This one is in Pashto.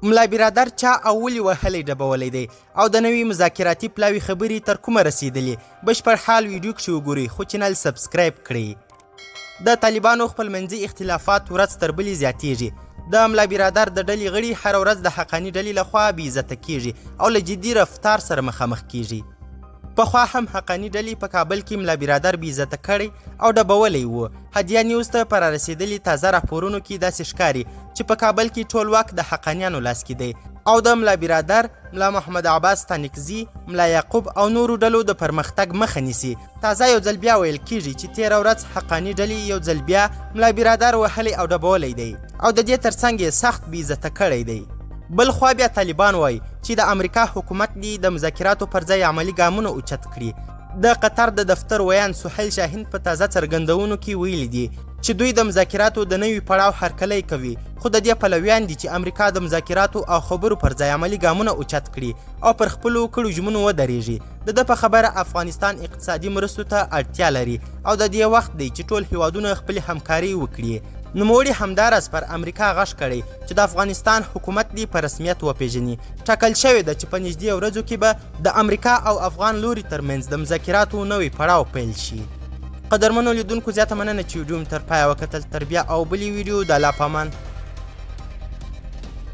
ملا برادر چا او ولې وهلی ډبولی دی او د نوي مذاکراتي پلاوي خبرې تر کومه رسېدلې بشپړ حال ویډیو کښې وګورئ خو چینل سبسکرایب کړئ د طالبانو خپلمنځي اختلافات ورځ تر بلې زیاتېږي د ملا برادر د ډلې غړي هره ورځ د حقاني ډلې لخوا بېعزته کېږي او له جدي رفتار سره مخامخ کېږي پخوا هم حقاني ډلې په کابل کې ملا برادر بېعزته کړی او ډبولی و هدیه نیوز ته په رارسېدلي تازه راپورونو کې داسې ښکاري چې په کابل کې ټول واک د حقانیانو لاس کې دی او د ملا برادر ملا محمد عباس تانکزي ملا یعقوب او نورو ډلو د پرمختګ مخه نیسي تازه یو ځل بیا ویل کېږي چې تېره ورځ حقاني ډلې یو ځل بیا ملا برادر وهلی او ډبولی دی او د دې ترڅنګ یې سخت بېعزته کړی دی بل خوا بیا طالبان وایي چې د امریکا حکومت دې د مذاکراتو پر ځای عملي ګامونه اوچت کړي د قطر د دفتر ویان سهیل شاهین په تازه څرګندونو کې ویلي دي چې دوی د مذاکراتو د نوي پړاو هرکلی کوي خو د دې پلویان دي چې امریکا د مذاکراتو او خبرو پر ځای عملي ګامونه اوچت کړي او پر خپلو کړو ژمنو ودرېږي د ده په خبره افغانستان اقتصادي مرستو ته اړتیا لري او د دې وخت دی چې ټول هیوادونه خپلې همکاري وکړي نوموړي همداراز پر امریکا غږ کړی چې د افغانستان حکومت دې په رسمیت وپیژني ټاکل شوې ده چې په نږدې ورځو کې به د امریکا او افغان لوري ترمنځ د مذاکراتو نوی پړاو پیل شي قدرمنو لیدونکو زیاته مننه چې ویډیو مې تر پایه وکتل تر بیا او بلې ویډیو د الله پامان